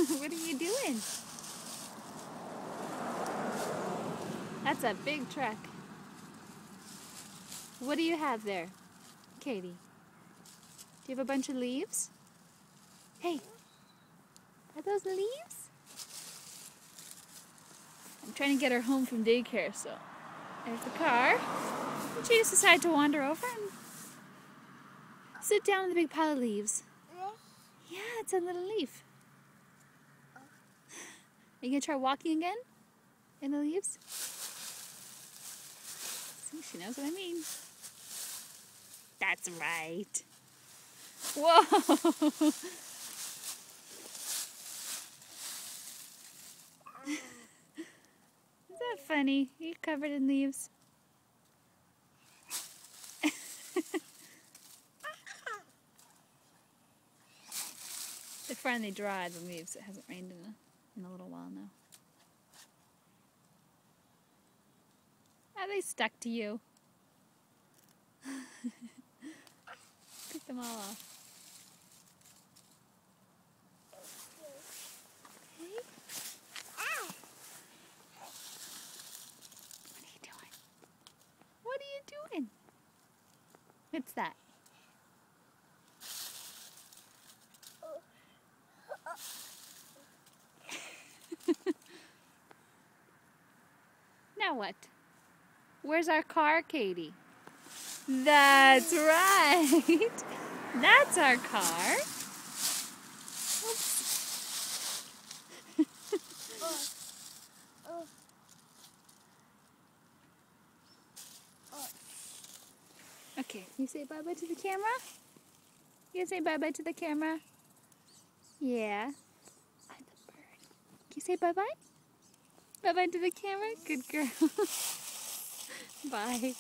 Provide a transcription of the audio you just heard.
What are you doing? That's a big truck. What do you have there, Katie? Do you have a bunch of leaves? Hey, are those leaves? I'm trying to get her home from daycare, so there's the car. And she just decided to wander over and sit down in the big pile of leaves. Yeah, it's a little leaf. Are you gonna try walking again in the leaves? See, she knows what I mean. That's right. Whoa! Is that funny? You're covered in leaves. They're finally dry, the leaves. It hasn't rained in a little while now. Are they stuck to you? Pick them all off. Hey? What are you doing? What are you doing? What's that? Now what? Where's our car, Katie? That's right. That's our car. Okay, you say bye-bye to the camera? You say bye-bye to the camera? Yeah. I'm the bird. Can you say bye-bye? Bye-bye to the camera? Good girl. Bye.